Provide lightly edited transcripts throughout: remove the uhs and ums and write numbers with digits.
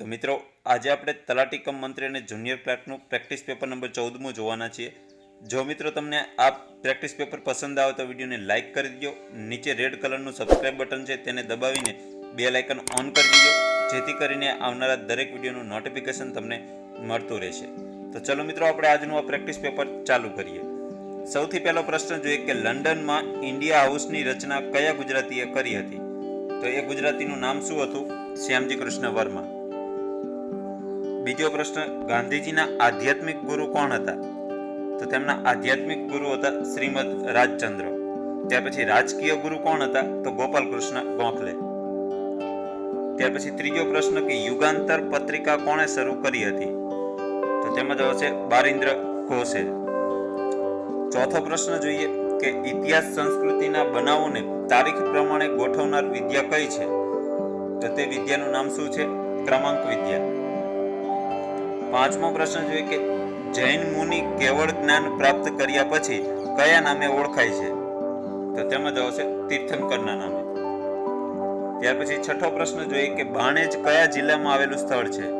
તો મિત્રો આજે આપણે તલાટી કમ મંત્રી અને જુનિયર ક્લાર્કનું પ્રેક્ટિસ પેપર નંબર 14 જોવાના છીએ. જો મિત્રો તમને આ પ્રેક્ટિસ પેપર પસંદ આવે તો વિડીયોને લાઇક કરી દેજો. નીચે રેડ કલરનું સબસ્ક્રાઇબ બટન છે તેને દબાવીને બેલ આઇકન ઓન કરી દેજો, જેથી કરીને આવનારા દરેક વિડીયોનું નોટિફિકેશન તમને મળતું રહેશે. તો ચલો મિત્રો આપણે આજનું આ પ્રેક્ટિસ પેપર ચાલુ કરીએ. સૌથી પહેલો પ્રશ્ન જોઈએ કે લંડનમાં ઇન્ડિયા હાઉસની રચના કયા ગુજરાતીએ કરી હતી? તો એ ગુજરાતીનું નામ શું હતું? શ્યામજી કૃષ્ણ વર્મા. બીજો પ્રશ્ન, ગાંધીજીના આધ્યાત્મિક ગુરુ કોણ હતા? તો તેમના આધ્યાત્મિક ગુરુ હતા શ્રીમદ રાજચંદ્ર. ત્યાર પછી રાજકીય ગુરુ કોણ હતા? તો ગોપાલકૃષ્ણ ગોખલે. ત્યાર પછી ત્રીજો પ્રશ્ન કે યુગાંતર પત્રિકા કોણે શરૂ કરી હતી? તો તેમાં જવાબ છે બારિન્દ્ર ઘોષે. ચોથો પ્રશ્ન જોઈએ કે ઇતિહાસ સંસ્કૃતિના બનાવોને તારીખ પ્રમાણે ગોઠવનાર વિદ્યા કઈ છે? તો તે વિદ્યાનું નામ શું છે? ક્રમાંક વિદ્યા. પાંચમો પ્રશ્ન જોઈએ કે જૈન મુનિ કેવળ જ્ઞાન પ્રાપ્ત કર્યા પછી કયા નામે ઓળખાય છે? તો તેમાં જવાબ છે તીર્થંકરના નામે. ત્યાર પછી છઠ્ઠો પ્રશ્ન જોઈએ કે બાણેજ કયા જિલ્લામાં આવેલું સ્થળ છે?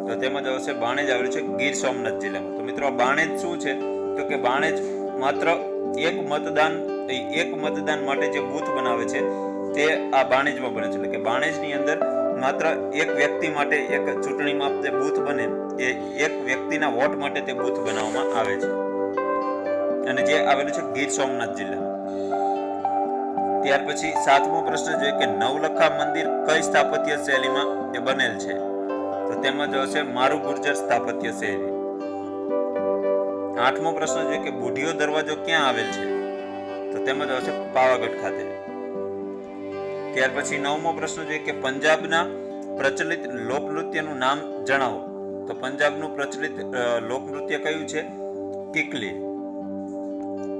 તો તેમાં જવાબ છે બાણેજ આવેલું છે ગીર સોમનાથ જિલ્લામાં. તો મિત્રો આ બાણેજ શું છે? તો કે બાણેજ માત્ર એક મતદાન માટે જે બૂથ બનાવે છે તે આ બાણેજમાં બને છે. એટલે કે બાણેજની અંદર માત્ર એક વ્યક્તિ માટે એક ચૂંટણીમાં તે બૂથ બને, એ એક વ્યક્તિના વોટ માટે તે બૂથ બનાવવામાં આવે છે, અને જે આવેલું છે ગીર સોમનાથ જિલ્લામાં. ત્યાર પછી સાતમો પ્રશ્ન જોઈએ કે નવલખા મંદિર કઈ સ્થાપત્ય શૈલીમાં એ બનેલ છે? તો તેમાં જો છે મારું ગુર્જર સ્થાપત્ય શૈલી. આઠમો પ્રશ્ન જોઈએ કે બુઢિયો દરવાજો ક્યાં આવેલ છે? તો તેમાં જો છે પાવાગઢ ખાતે. ત્યાર પછી નવમો પ્રશ્ન જોઈએ કે પંજાબના પ્રચલિત લોકનૃત્યનું નામ જણાવો. તો પંજાબનું પ્રચલિત લોકનૃત્ય કયું છે? કિકલી.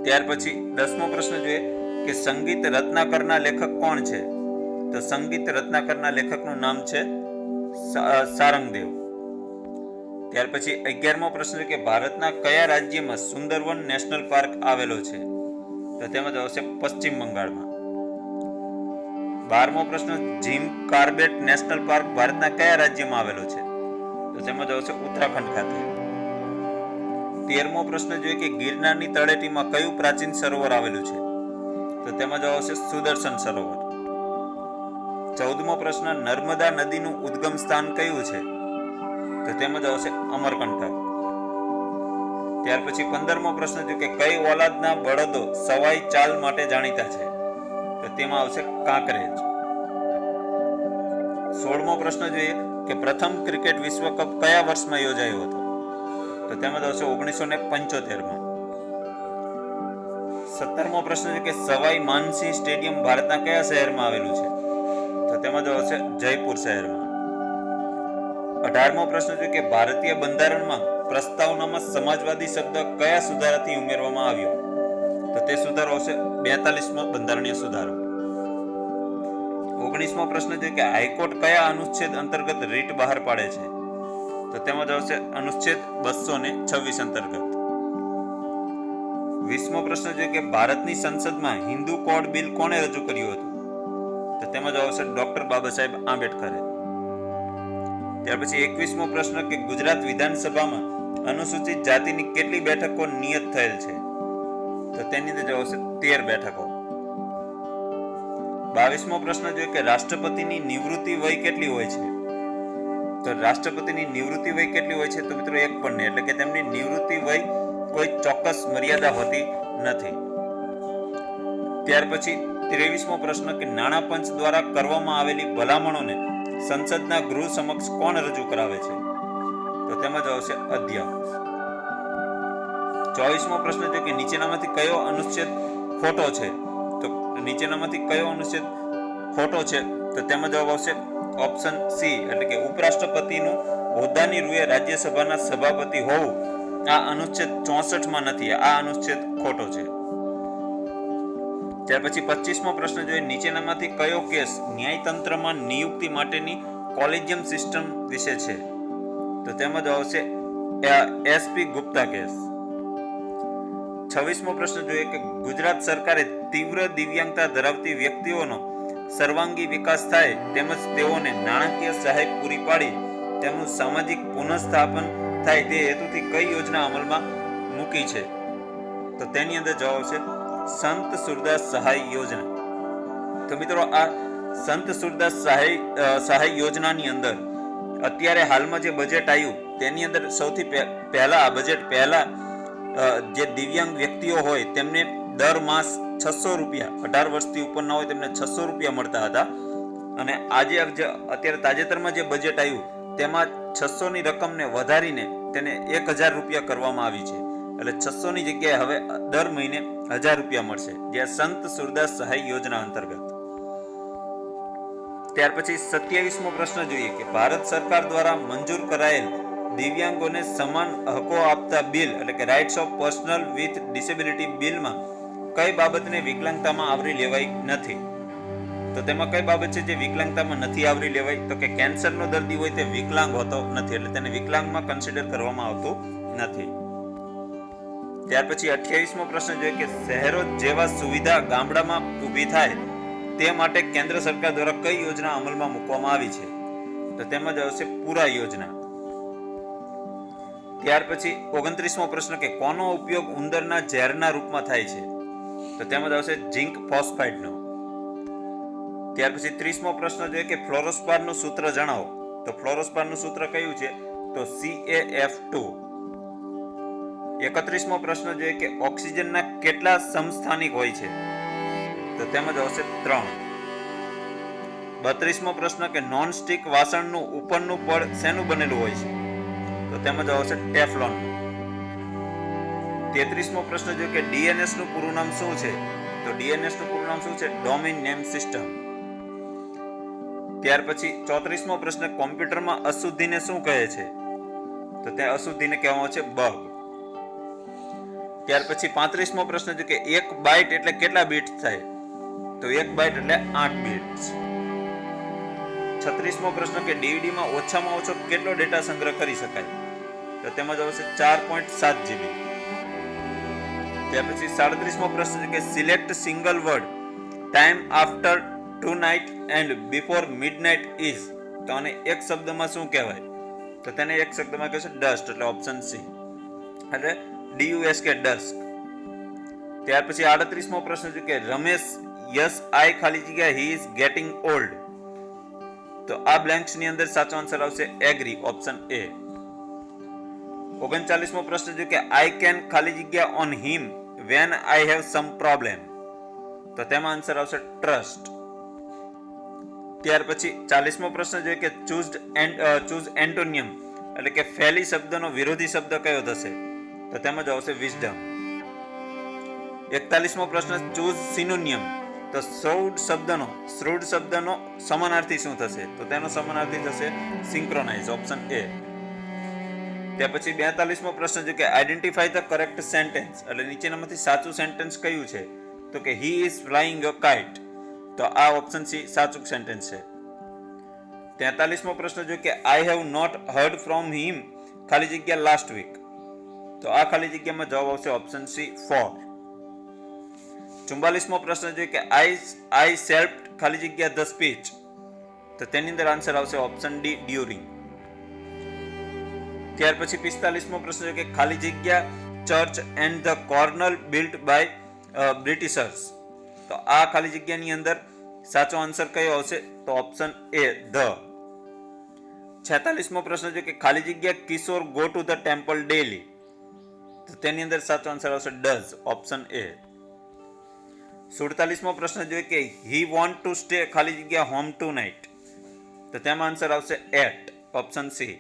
ત્યાર પછી 10મો પ્રશ્ન જોઈએ કે સંગીત રત્નાકરના લેખક કોણ છે? તો સંગીત રત્નાકરના લેખકનું નામ છે સારંગદેવ. ત્યાર પછી 11મો પ્રશ્ન કે ભારતના કયા રાજ્યમાં સુંદરવન નેશનલ પાર્ક આવેલો છે? તો તેમાં જવાબ છે પશ્ચિમ બંગાળમાં. 12મો પ્રશ્ન જીમ કાર્બેટ નેશનલ પાર્ક ભારતના કયા રાજ્યમાં આવેલો છે? તો તેમાં જવાબ છે ઉત્તરાખંડ ખાતે. 13મો પ્રશ્ન જોઈએ કે ગિરનારની તળેટીમાં કયું પ્રાચીન સરોવર આવેલું છે? તો તેમાં જવાબ છે સુદર્શન સરોવર. 14મો પ્રશ્ન નર્મદા નદીનું ઉદ્ગમ સ્થાન કયું છે? તો તેમાં જવાબ છે અમરકંટક. ત્યાર પછી 15મો પ્રશ્ન છે કે કઈ ઓલાદના બળદો સવાઈ ચાલ માટે જાણીતા છે? તો તેમાં આવશે કાંકરેજ. 16મો પ્રશ્ન જોઈએ કે પ્રથમ ક્રિકેટ વિશ્વકપ કયા વર્ષમાં યોજાયો હતો? તો તેમાં આવશે 1975માં. 17મો પ્રશ્ન છે કે સવાઈ માનસિંહ સ્ટેડિયમ ભારતના કયા શહેરમાં આવેલું છે? તો તેમાં જવાબ છે જયપુર શહેરમાં. 18મો પ્રશ્ન છે કે ભારતીય બંધારણમાં પ્રસ્તાવનામાં સમાજવાદી શબ્દ કયા સુધારાથી ઉમેરવામાં આવ્યો? તો તે સુધારો હશે 42મો બંધારણીય સુધારો. 19મો પ્રશ્ન છે કે હાઈકોર્ટ કયા અનુચ્છેદ અંતર્ગત રીટ બહાર પાડે છે? તો તેમાં જવાબ છે અનુચ્છેદ 226 અંતર્ગત. 20મો પ્રશ્ન છે કે ભારતની સંસદમાં હિન્દુ કોડ બિલ કોણે રજૂ કર્યું હતું? તો તેમાં જવાબ છે ડોક્ટર બાબા સાહેબ આંબેડકરે. ત્યાર પછી 21મો પ્રશ્ન કે ગુજરાત વિધાનસભામાં અનુસૂચિત જાતિની કેટલી બેઠકો નિયત થયેલ છે? તો તેની અંદર જવાબ છે 13 બેઠકો. 22મો પ્રશ્ન જોઈએ કે રાષ્ટ્રપતિની નિવૃત્તિ વય કેટલી હોય છે? તો રાષ્ટ્રપતિની નિવૃત્તિ વય કેટલી હોય છે? તો મિત્રો 1 પણ નહીં, એટલે કે તેમની નિવૃત્તિ વય કોઈ ચોક્કસ મર્યાદા હોતી નથી. ત્યાર પછી 23મો પ્રશ્ન કે નાણાં પંચ દ્વારા કરવામાં આવેલી ભલામણોને સંસદના ગૃહ સમક્ષ કોણ રજૂ કરાવે છે? તો તેમાં જવાબ છે અધ્યક્ષ. 24મો પ્રશ્ન છે કે નીચેનામાંથી કયો અનુચ્છેદ ખોટો છે? તો નીચેનામાંથી કયો અનુચ્છેદ ખોટો છે? તો તેમાં જવાબ આવશે ઓપ્શન સી, એટલે કે ઉપરાષ્ટ્રપતિનું હોદ્દાની રૂએ રાજ્યસભાના સભાપતિ હોવું આ અનુચ્છેદ 64માં નથી, આ અનુચ્છેદ ખોટો છે. ત્યાર પછી 25મો પ્રશ્ન જોઈએ નીચેનામાંથી કયો કેસ ન્યાયતંત્રમાં નિયુક્તિ માટેની કોલેજિયમ સિસ્ટમ વિશે છે? તો તેમાં જવાબ છે એસપી ગુપ્તા કેસ. 26મો પ્રશ્ન જોઈએ કે ગુજરાત સરકારે તીવ્ર દિવ્યાંગતા ધરાવતી વ્યક્તિઓનો સર્વાંગી વિકાસ થાય તેમજ તેઓને નાણાકીય સહાય પૂરી પાડી તેમનું સામાજિક પુનઃસ્થાપન થાય તે હેતુથી કઈ યોજના અમલમાં મૂકી છે? તો તેની અંદર જવાબ આવશે સંત સુરદાસ સહાય યોજના. તો મિત્રો આ સંત સુરદાસ સહાય યોજનાની અંદર અત્યારે હાલમાં જે બજેટ આવ્યું તેની અંદર સૌથી પહેલા જે દિવ્યાંગ વ્યક્તિઓ હોય તેમને દર માસ 600 રૂપિયા, 18 વર્ષથી ઉપરના હોય તેમને 600 રૂપિયા મળતા હતા. અને આજે અત્યારે તાજેતરમાં જે બજેટ આવ્યું તેમાં 600 ની રકમને વધારીને તેને 1000 રૂપિયા કરવામાં આવી છે. એટલે 600 ની જગ્યાએ હવે દર મહિને 1000 રૂપિયા મળશે, જે સંત સુરદાસ સહાય યોજના અંતર્ગત. ત્યાર પછી 27મો પ્રશ્ન જોઈએ કે ભારત સરકાર દ્વારા મંજૂર કરાયેલ દિવ્યાંગોને સમાન હકો આપતા બિલ એટલે કે rights of personal with disability બિલમાં કઈ બાબતને વિકલાંગતામાં આવરી લેવાઈ નથી? તો તેમાં કઈ બાબત છે જે વિકલાંગતામાં નથી આવરી લેવાય? તો કે કેન્સરનો દર્દી હોય તે વિકલાંગ હોતો નથી, એટલે તેને વિકલાંગમાં કન્સિડર કરવામાં આવતું નથી. ત્યાર પછી 28મો પ્રશ્ન જોઈએ કે શહેરો જેવા સુવિધા ગામડામાં ઊભી થાય તે માટે કેન્દ્ર સરકાર દ્વારા કઈ યોજના અમલમાં મૂકવામાં આવી છે? તો તેમાં જ આવશે પૂરા યોજના. ત્યાર પછી 29મો પ્રશ્ન કે કોનો ઉપયોગ ઉંદરના ઝેરના રૂપમાં થાય છે? તો તેમાં જ આવશે ઝિંક ફોસ્ફાઇડનો. ત્યાર પછી 30મો પ્રશ્ન જોઈએ કે ફ્લોરોસ્પારનું સૂત્ર જણાવો. તો ફ્લોરોસ્પારનું સૂત્ર કયું છે? તો CaF2. 31મો પ્રશ્ન જોઈએ કે ઓક્સિજનના કેટલા સમસ્થાનિક હોય છે? તો તેમાં જ આવશે 3. 32મો પ્રશ્ન કે નોન સ્ટિક વાસણનું ઉપરનું પડ શેનું બનેલું હોય છે? તો તેમાં જ આવશે ટેફલોન. 33મો પ્રશ્ન જોઈએ કે DNS નું પૂરું નામ શું છે? તો DNS નું પૂરું નામ શું છે? Domain name system. ત્યાર પછી 34મો પ્રશ્ન કોમ્પ્યુટરમાં અશુદ્ધિને શું કહે છે? તો ત્યાં અશુદ્ધિને કહેવામાં આવે છે બગ. ત્યાર પછી 35મો પ્રશ્ન છે કે 1 બાઇટ એટલે કેટલા બિટ્સ થાય? તો 1 બાઇટ એટલે 8 બિટ્સ. 36મો પ્રશ્ન કે DVD માં ઓછામાં ઓછો કેટલો ડેટા સંગ્રહ કરી શકાય? તો તેમાં જ આવશે 4.7 GB. ત્યાર પછી 37મો પ્રશ્ન છે કે select single word time after tonight and before midnight is. તો આને એક શબ્દમાં શું કહેવાય? તો તેને એક શબ્દમાં કહેશે ડસ્ટ, એટલે ઓપ્શન સી, એટલે DUSK ડસ્ક. ત્યાર પછી 38મો પ્રશ્ન છે કે રમેશ યસ આઈ ખાલી જગ્યા હી ઇઝ ગેટિંગ ઓલ્ડ. તો આ બ્લેન્ક્સ ની અંદર સાચો આન્સર આવશે એગ્રી, ઓપ્શન એ. 39મો પ્રશ્ન છે કે આઈ કેન ખાલી જગ્યા on him when I have sum problem. તો તેમાં આન્સર આવશે ટ્રસ્ટ. ત્યાર પછી 40મો પ્રશ્ન છે કે ચૂઝ એન્ટોનિયમ એટલે કે ફેલી શબ્દનો વિરોધી શબ્દ કયો થશે? તો તેમાં જ આવશે વિઝડમ. 41મો પ્રશ્ન ચૂઝ સિનોનિયમ. તો શ્રુડ શબ્દનો સમાનાર્થી શું થશે? તો તેનો સમાનાર્થી થશે સિંક્રોનાઇઝ, ઓપ્શન એ. ત્યાર પછી 42મો પ્રશ્ન છે કે આઈડેન્ટિફાઈ ધ કરેક્ટ સેન્ટેન્સ એટલે નીચેનામાંથી સાચું સેન્ટેન્સ કયું છે? તો કે he is flying a kite. તો આ ઓપ્શન સી સાચું સેન્ટેન્સ છે. 43મો પ્રશ્ન છે કે I have not heard from him ખાલી જગ્યા લાસ્ટ વીક. તો આ ખાલી જગ્યામાં જવાબ આવશે ઓપ્શન સી 4. 44મો પ્રશ્ન છે કે આઈ સેલ્ફડ ખાલી જગ્યા ધ સ્પીચ. તો તેની અંદર આન્સર આવશે ઓપ્શન ડી ડ્યુરિંગ. ત્યાર પછી 45મો પ્રશ્ન છે કે ખાલી જગ્યા church and the colonel built by Britishers. તો આ ખાલી જગ્યાની અંદર સાચો આન્સર કયો આવશે? તો ઓપ્શન એ ધ. 46મો પ્રશ્ન છે કે ખાલી જગ્યા Kishore go to the temple daily. તો તેની અંદર સાચો આન્સર આવશે ડઝ, ઓપ્શન એ. 47મો પ્રશ્ન જોઈએ કે હી વોન્ટ ટુ સ્ટે ખાલી જગ્યા હોમ ટુ નાઇટ. તો તેમાં આન્સર આવશે એટ, ઓપ્શન સી.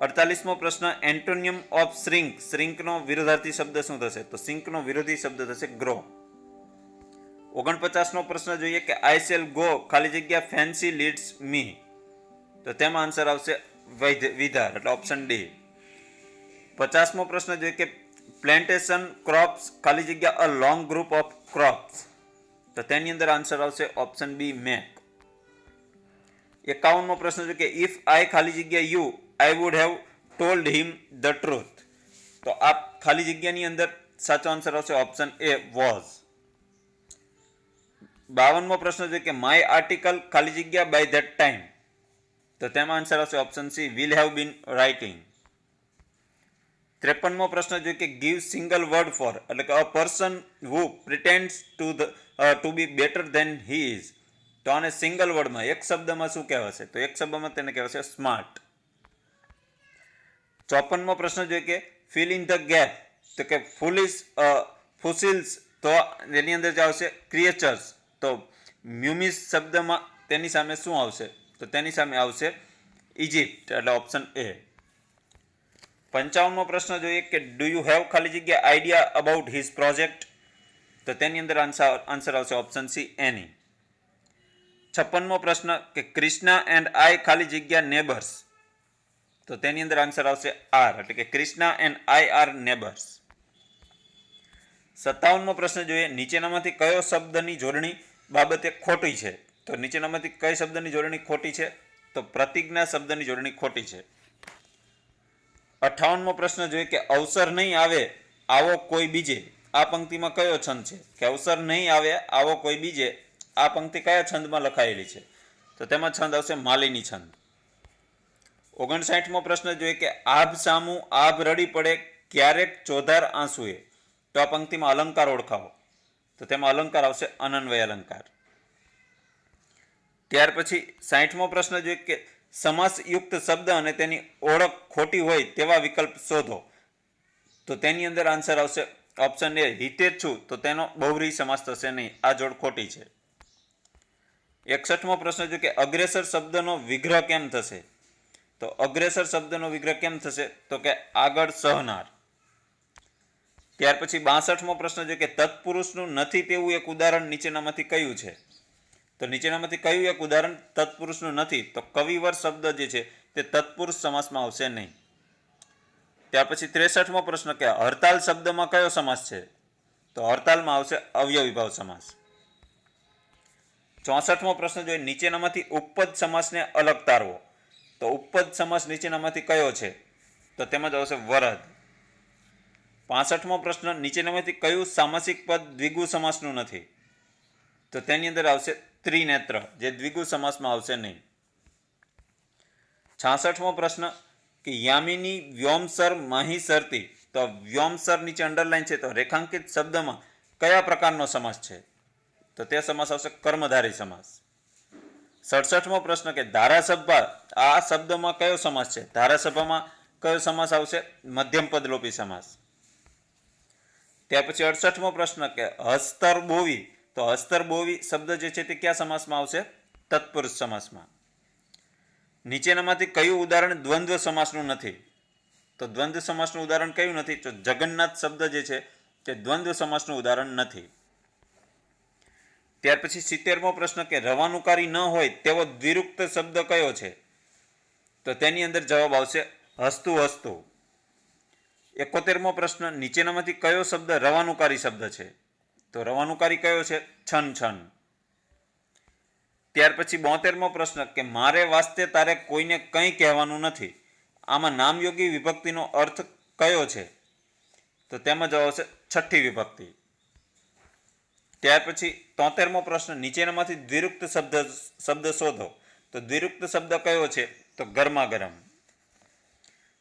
48મો પ્રશ્ન એન્ટોનિયમ ઓફ શ્રિંકનો વિરોધાર્થી શબ્દ શું થશે? તો સિંકનો વિરોધી શબ્દ થશે ગ્રો. 49મો પ્રશ્ન જોઈએ કે આઈ શેલ ગો ખાલી જગ્યા ફેન્સી લીડ્સ મી. તો તેમાં આન્સર આવશે વિધાર, એટલે ઓપ્શન ડી. 50મો પ્રશ્ન જોઈએ કે પ્લાન્ટેશન ક્રોપ્સ ખાલી જગ્યા અ લોંગ ગ્રુપ ઓફ ક્રોપ્સ. તો તેની અંદર આન્સર આવશે ઓપ્શન બી મેક. 51મો પ્રશ્ન છે કે ઇફ આઈ ખાલી જગ્યા you I would have told him the truth. તો આ ખાલી જગ્યાની અંદર સાચો આન્સર આવશે ઓપ્શન એ વોઝ. 52મો પ્રશ્ન છે કે માય આર્ટિકલ ખાલી જગ્યા બાય ધેટ ટાઈમ. તો તેમાં આન્સર આવશે option C, will have been writing. 53મો પ્રશ્ન જોઈએ કે ગીવ સિંગલ વર્ડ ફોર, એટલે કે a person who pretends to be better than he is. તો આને સિંગલ વર્ડમાં એક શબ્દમાં શું કહેવાશે? તો એક શબ્દમાં તેને કહેવાશે સ્માર્ટ. 54મો પ્રશ્ન જોઈએ કે ફિલ ઇન ધ ગેપ, તો કે ફુસિલ્સ, તો એની અંદર જે આવશે ક્રિએચર્સ, તો મ્યુમિસ શબ્દમાં તેની સામે શું આવશે? તો તેની સામે આવશે ઇજિપ્ત, એટલે ઓપ્શન એ. 55મો પ્રશ્ન જોઈએ કે ડુ યુ હેવ ખાલી જગ્યા આઈડિયા અબાઉટ હિઝ પ્રોજેક્ટ, તો તેની અંદર આન્સર આવશે ઓપ્શન સી, એની. 56મો પ્રશ્ન કે ક્રિષ્ના એન્ડ આઈ ખાલી જગ્યા નેબર્સ, તો તેની અંદર આન્સર આવશે આર, એટલે કે Krishna and I are neighbours. 57મો પ્રશ્ન જોઈએ નીચેનામાંથી કયો શબ્દની જોડણી બાબતે ખોટી છે? તો નીચેનામાંથી કઈ શબ્દની જોડણી ખોટી છે? તો પ્રતિજ્ઞા શબ્દની જોડણી ખોટી છે. 58મો પ્રશ્ન જોઈએ કે અવસર નહીં આવે આવો કોઈ બીજે, આ પંક્તિમાં કયો છંદ છે? કે અવસર નહીં આવે આવો કોઈ બીજે, આ પંક્તિ કયા છંદમાં લખાયેલી છે? તો તેમાં છંદ આવશે માલિની છંદ. 59મો પ્રશ્ન જોઈએ કે આભ સામું આભ રડી પડે ક્યારેક ચોધાર આંસુએ, તો આ પંક્તિમાં અલંકાર ઓળખાવો, તો તેમાં અલંકાર આવશે અનન્વય અલંકાર. ત્યાર પછી 60મો પ્રશ્ન જોઈએ કે સમાસયુક્ત શબ્દ અને તેની ઓળખ ખોટી હોય તેવા વિકલ્પ શોધો, તો તેની અંદર આન્સર આવશે ઓપ્શન એ, હિતેચ્છુ, તો તેનો બહુવ્રીહી સમાસ થશે નહીં, આ જોડ ખોટી છે. 61મો પ્રશ્ન જોઈએ કે અગ્રેસર શબ્દનો વિગ્રહ કેમ થશે? તો અગ્રેસર શબ્દનો વિગ્રહ કેમ થશે? તો કે આગળ સહનાર. ત્યાર પછી 62મો પ્રશ્ન જોઈએ કે તત્પુરુષનું નથી તેવું એક ઉદાહરણ નીચેનામાંથી કયું છે? તો નીચેનામાંથી કયું એક ઉદાહરણ તત્પુરુષનું નથી? તો કવિવર શબ્દ જે છે તે તત્પુરુષ સમાસમાં આવશે નહીં. ત્યાર પછી 63મો પ્રશ્ન કે હડતાલ શબ્દમાં કયો સમાસ છે? તો હડતાલમાં આવશે અવ્યયવિભાવ સમાસ. 64મો પ્રશ્ન જોઈએ નીચેનામાંથી ઉપપદ સમાસને અલગ તારવો, તો ઉપપદ સમાસ નીચેનામાંથી કયો છે? તો તેમાં જ આવશે વરદ. 65મો પ્રશ્ન નીચેનામાંથી કયું સામાસિક પદ દ્વિગુ સમાસનું નથી? તો તેની અંદર આવશે ત્રિનેત્ર, જે દ્વિગુ સમાસમાં આવશે નહીં. 66મો પ્રશ્ન કે યામિની વ્યોમસર માહિસરતી, તો વ્યોમસર નીચે અંડરલાઈન છે, તો રેખાંકિત શબ્દમાં કયા પ્રકારનો સમાસ છે? તો તે સમાસ આવશે કર્મધારય સમાસ. 67મો પ્રશ્ન કે ધારાસભા, આ શબ્દમાં કયો સમાસ છે? ધારાસભામાં કયો સમાસ આવશે? મધ્યમ પદલોપી સમાસ. ત્યાર પછી 68મો પ્રશ્ન કે હસ્તર બોવી, તો હસ્તર બોવી શબ્દ જે છે તે કયા સમાસમાં આવશે? તત્પુરુષ સમાસમાં. નીચેનામાંથી કયું ઉદાહરણ દ્વંદ્વ સમાસનું નથી? તો દ્વંદ્વ સમાસનું ઉદાહરણ કયું નથી? તો જગન્નાથ શબ્દ જે છે તે દ્વંદ્વ સમાસનું ઉદાહરણ નથી. ત્યાર પછી 70મો પ્રશ્ન કે રવાનુકારી ન હોય તેવો દ્વિરુક્ત શબ્દ કયો છે? તો તેની અંદર જવાબ આવશે હસ્તુ હસ્તુ. 71મો પ્રશ્ન નીચેનામાંથી કયો શબ્દ રવાનુકારી શબ્દ છે? તો રવાનુકારી કયો છે? છન છન. ત્યાર પછી 72મો પ્રશ્ન કે મારે વાસ્તે તારે કોઈને કંઈ કહેવાનું નથી, આમાં નામયોગી વિભક્તિનો અર્થ કયો છે? તો તેમાં જવાબ આવશે છઠ્ઠી વિભક્તિ. ત્યાર પછી 73મો પ્રશ્ન નીચેનામાંથી દ્વિરુક્ત શબ્દ શોધો, તો દ્વિરુક્ત શબ્દ કયો છે? તો ગરમા ગરમ.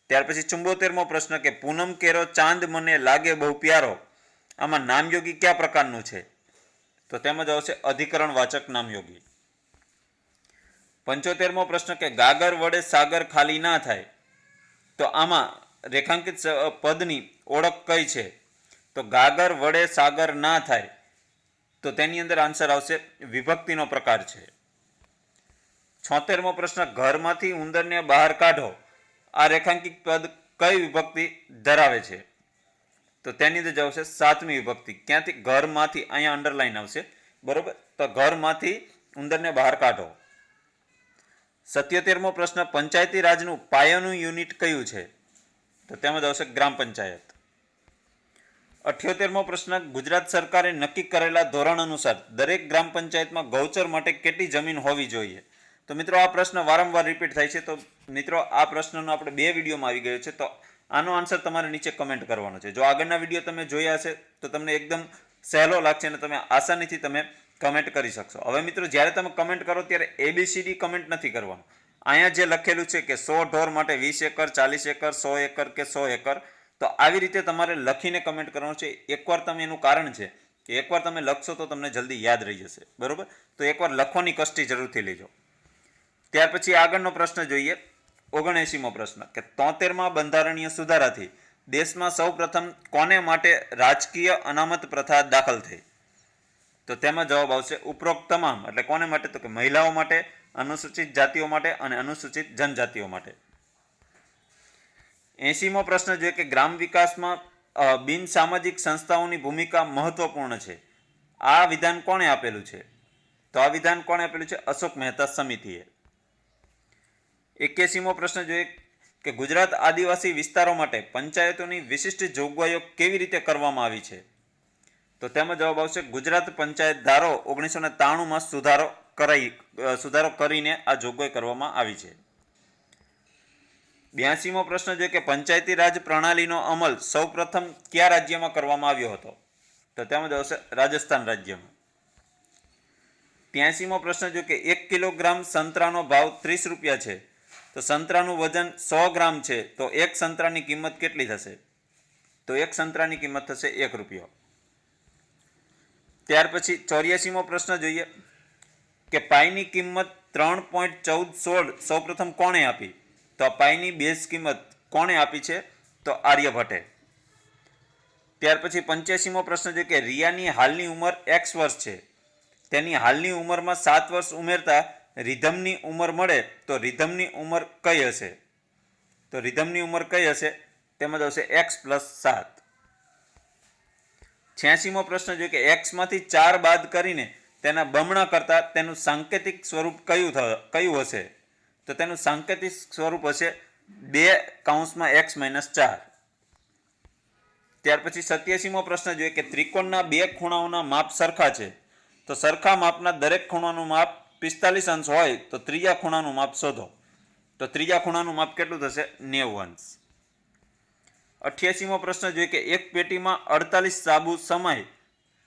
ત્યાર પછી 74મો પ્રશ્ન કે પૂનમ કેરો ચાંદ મને લાગે બહુ પ્યારો, આમાં નામયોગી કયા પ્રકારનું છે? તો તેમાં જ આવશે અધિકરણ વાચક નામયોગી. 75મો પ્રશ્ન કે ગાગર વડે સાગર ખાલી ના થાય, તો આમાં રેખાંકિત પદની ઓળખ કઈ છે? તો ગાગર વડે સાગર ના થાય, તો તેની અંદર આન્સર આવશે વિભક્તિનો પ્રકાર છે. 76મો પ્રશ્ન ઘરમાંથી ઉંદરને બહાર કાઢો, આ રેખાંકિત પદ કઈ વિભક્તિ ધરાવે છે? તો તેની અંદર આવશે સાતમી વિભક્તિ. ક્યાંથી? ઘરમાંથી, અહીંયા અંડરલાઈન આવશે, બરોબર. તો ઘરમાંથી ઉંદરને બહાર કાઢો. 77મો પ્રશ્ન પંચાયતી રાજનું પાયાનું યુનિટ કયું છે? તો તેમાં જ આવશે ગ્રામ પંચાયત. 78મો પ્રશ્ન ગુજરાત સરકારે નક્કી કરેલા ધોરણ અનુસાર દરેક ગ્રામ પંચાયતમાં ગૌચર માટે કેટલી જમીન હોવી જોઈએ? તો મિત્રો આ પ્રશ્ન વારંવાર રિપીટ થાય છે, તો મિત્રો આ પ્રશ્નનો આપણે 2 વિડીયોમાં આવી ગયો છે, તો આનો આન્સર તમારે નીચે કમેન્ટ કરવાનો છે. જો આગળના વિડીયો તમે જોયા હશે તો તમને એકદમ સહેલો લાગશે અને તમે આસાનીથી તમે કમેન્ટ કરી શકશો. હવે મિત્રો જ્યારે તમે કમેન્ટ કરો ત્યારે ABCD કમેન્ટ નથી કરવાનું, અહીંયા જે લખેલું છે કે 100 ઢોર માટે 20 એકર, 40 એકર, 100 એકર કે 100 એકર, તો આવી રીતે તમારે લખીને કમેન્ટ કરવાનું છે. એકવાર તમે એનું કારણ છે કે એકવાર તમે લખશો તો તમને જલ્દી યાદ રહી જશે, બરોબર? તો એકવાર લખવાની કષ્ટી જરૂરથી લેજો. ત્યાર પછી આગળનો પ્રશ્ન જોઈએ, 79મો પ્રશ્ન કે 73માં બંધારણીય સુધારાથી દેશમાં સૌ પ્રથમ કોને માટે રાજકીય અનામત પ્રથા દાખલ થઈ? તો તેમાં જવાબ આવશે ઉપરોક્ત તમામ. એટલે કોને માટે? તો કે મહિલાઓ માટે, અનુસૂચિત જાતિઓ માટે અને અનુસૂચિત જનજાતિઓ માટે. 80મો પ્રશ્ન જોઈએ કે ગ્રામ વિકાસમાં બિન સામાજિક સંસ્થાઓની ભૂમિકા મહત્વપૂર્ણ છે. આ વિધાન કોણે આપેલું છે? તો આ વિધાન કોણે આપેલું છે? અશોક મહેતા સમિતિએ. 81મો પ્રશ્ન જોઈએ કે ગુજરાત આદિવાસી વિસ્તારો માટે પંચાયતોની વિશિષ્ટ જોગવાઈઓ કેવી રીતે કરવામાં આવી છે? તો તેમાં જવાબ આવશે ગુજરાત પંચાયત ધારો 1993માં સુધારો કરીને આ જોગવાઈ કરવામાં આવી છે. 82મો પ્રશ્ન જોઈએ કે પંચાયતી રાજ પ્રણાલીનો અમલ સૌપ્રથમ કયા રાજ્યમાં કરવામાં આવ્યો હતો? તો તેમાં જવાબ આવશે રાજસ્થાન રાજ્યમાં. 83મો પ્રશ્ન જોઈએ કે 1 કિલોગ્રામ સંતરાનો ભાવ 30 રૂપિયા છે, તો સંતરાનું વજન 100 ગ્રામ છે, તો એક સંતરાની કિંમત કેટલી થશે? તો એક સંતરાની કિંમત થશે 1 રૂપિયો. ત્યાર પછી 84મો પ્રશ્ન જોઈએ કે પાઈની કિંમત 3.1416 સૌપ્રથમ કોણે આપી? તો પાઈની બેઝ કિંમત કોણે આપી છે? તો આર્યભટ્ટે. ત્યાર પછી 85મો પ્રશ્ન જોઈએ કે રિયાની હાલની ઉંમર x વર્ષ છે, તેની હાલની ઉંમરમાં 7 વર્ષ ઉમેરતા રિધમની ઉંમર મળે તો રિધમની ઉંમર કઈ હશે? તો રિધમની ઉંમર કઈ હશે? તેમાં આવશે x + 7. 86મો પ્રશ્ન જોઈએ કે x માંથી 4 બાદ કરીને તેના બમણા કરતા તેનું સાંકેતિક સ્વરૂપ કયું હશે? તો તેનું સાંકેતિક સ્વરૂપ હશે 2 (x - 4). ત્યાર પછી 87મો પ્રશ્ન જોઈએ કે ત્રિકોણના બે ખૂણાઓના માપ સરખા છે, તો સરખા માપના દરેક ખૂણાનું માપ 45 અંશ હોય તો ત્રીજા ખૂણાનું માપ શોધો. તો ત્રીજા ખૂણાનું માપ કેટલું થશે? 90 અંશ. 88મો પ્રશ્ન જોઈએ કે એક પેટીમાં 48 સાબુ સમાય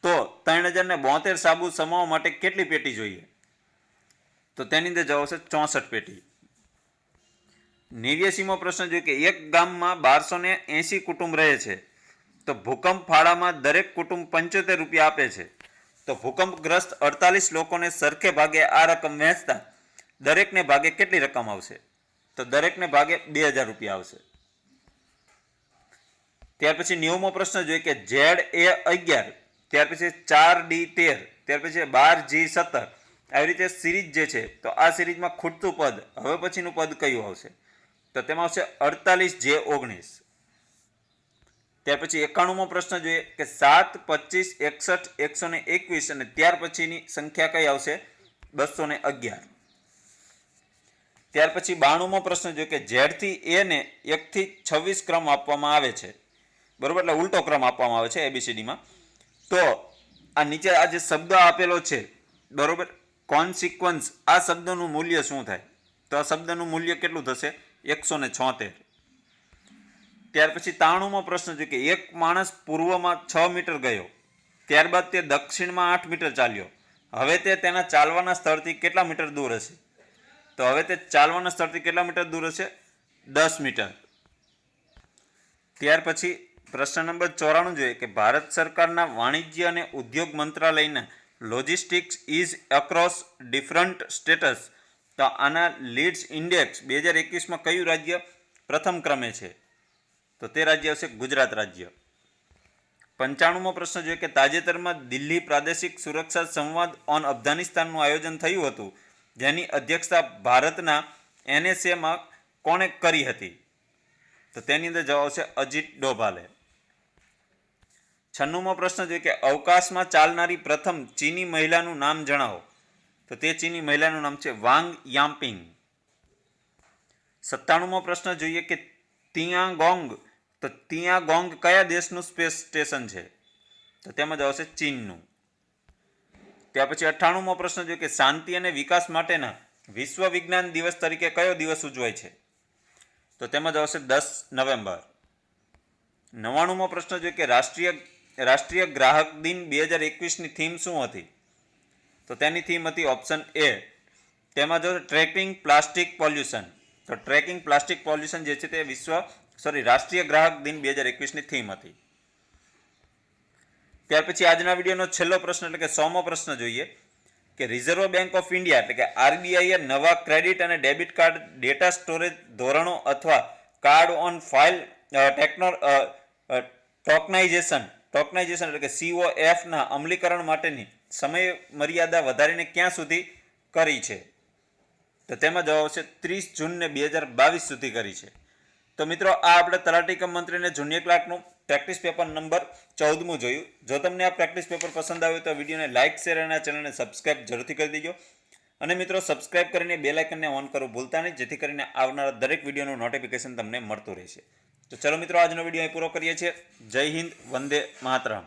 તો 3072 સાબુ સમાવવા માટે કેટલી પેટી જોઈએ? તો તેની અંદર જવાબ આવશે 64 પેટી. 89મો પ્રશ્ન જોઈએ કે એક ગામમાં 1280 કુટુંબ રહે છે, તો ભૂકંપ ફાળામાં દરેક કુટુંબ 75 રૂપિયા આપે છે, તો ભૂકંપગ્રસ્ત 48 લોકોને સરખે ભાગે આ રકમ વહેંચતા દરેકને ભાગે કેટલી રકમ આવશે? તો દરેકને ભાગે 2000 રૂપિયા આવશે. ત્યાર પછી 90મો પ્રશ્ન જોઈએ કે ZA11, ત્યાર પછી 4D13, ત્યાર પછી 12G17, આવી રીતે સિરીઝ જે છે, તો આ સિરીઝમાં ખૂટતું પદ હવે પછીનું પદ કયું આવશે? તો તેમાં આવશે 48J19. ત્યાર પછી 91મો પ્રશ્ન જોઈએ કે 7, 25, 61, 121 અને ત્યાર પછીની સંખ્યા કઈ આવશે? 211. ત્યાર પછી 92મો પ્રશ્ન જોઈએ કે Z થી A ને 1 થી 26 ક્રમ આપવામાં આવે છે, બરોબર? એટલે ઉલટો ક્રમ આપવામાં આવે છે ABCDમાં. તો આ નીચે આ જે શબ્દ આપેલો છે, બરોબર, કોન્સિક્વન્સ, આ શબ્દનું મૂલ્ય શું થાય? તો આ શબ્દનું મૂલ્ય કેટલું થશે? 176. ત્યાર પછી 93મો પ્રશ્ન છે કે એક માણસ પૂર્વમાં 6 મીટર ગયો, ત્યારબાદ તે દક્ષિણમાં 8 મીટર ચાલ્યો, હવે તે તેના ચાલવાના સ્થળથી કેટલા મીટર દૂર હશે? તો હવે તે ચાલવાના સ્થળથી કેટલા મીટર દૂર હશે? 10 મીટર. ત્યાર પછી પ્રશ્ન નંબર 94 જોઈએ કે ભારત સરકારના વાણિજ્ય અને ઉદ્યોગ મંત્રાલયના logistics is across different status, તો આના લીડ્સ ઇન્ડેક્સ 2021માં કયું રાજ્ય પ્રથમ ક્રમે છે? તો તે રાજ્ય હશે ગુજરાત રાજ્ય. 95મો પ્રશ્ન જોઈએ કે તાજેતરમાં દિલ્હી પ્રાદેશિક સુરક્ષા સંવાદ ઓન અફઘાનિસ્તાનનું આયોજન થયું હતું, જેની અધ્યક્ષતા ભારતના NSAમાં કોણે કરી હતી? તો તેની અંદર જવાબ આવશે અજીત ડોભાલે. 96મો પ્રશ્ન જોઈએ કે અવકાશમાં ચાલનારી પ્રથમ ચીની મહિલાનું નામ જણાવો. તો તે ચીની મહિલાનું નામ છે વાંગ યામ્પિંગ. 97મો પ્રશ્ન જોઈએ કે તિયાંગોંગ, તો તિયાંગોંગ કયા દેશનું સ્પેસ સ્ટેશન છે? તો તેમાં જ આવશે ચીનનું. ત્યાર પછી 98મો પ્રશ્ન જોઈએ કે શાંતિ અને વિકાસ માટેના વિશ્વ વિજ્ઞાન દિવસ તરીકે કયો દિવસ ઉજવાય છે? તો તેમાં જ આવશે 10 નવેમ્બર. 99મો પ્રશ્ન જોઈએ કે રાષ્ટ્રીય ગ્રાહક દિન 2021ની થીમ શું હતી? તો તેની થીમ હતી ઓપ્શન A, તેમાં જો ટ્રેકિંગ પ્લાસ્ટિક પોલ્યુશન, તો ટ્રેકિંગ પ્લાસ્ટિક પોલ્યુશન જે છે તે રાષ્ટ્રીય ગ્રાહક દિન 2021ની થીમ હતી. ત્યાર પછી આજના વિડીયોનો છેલ્લો પ્રશ્ન એટલે કે 100મો પ્રશ્ન જોઈએ કે રિઝર્વ બેંક ઓફ ઇન્ડિયા એટલે કે આરબીઆઈએ નવા ક્રેડિટ અને ડેબિટ કાર્ડ ડેટા સ્ટોરેજ ધોરણો અથવા કાર્ડ ઓન ફાઇલ ટોકનાઇઝેશન એટલે કે COF ના અમલીકરણ માટેની સમય મર્યાદા વધારીને ક્યાં સુધી કરી છે? તો તેમાં જવાબ આવશે 30 જૂન 2022 સુધી કરી છે. તો મિત્રો આ આપણે તલાટી કમ મંત્રી અને જુનિયર ક્લાર્કનું પ્રેક્ટિસ પેપર નંબર 14મું જોયું. જો તમને આ પ્રેક્ટિસ પેપર પસંદ આવ્યું તો વિડીયોને લાઇક, શેર અને આ ચેનલને સબસ્ક્રાઇબ જરૂરથી કરી દેજો. અને મિત્રો સબસ્ક્રાઇબ કરીને બેલ આઇકનને ઓન કરવું ભૂલતા નહીં, જેથી કરીને આવનારા દરેક વિડીયોનું નોટિફિકેશન તમને મળતું રહેશે. તો ચલો મિત્રો આજનો વિડીયો અહીં પૂરો કરીએ છીએ. જય હિન્દ, વંદે માતરમ.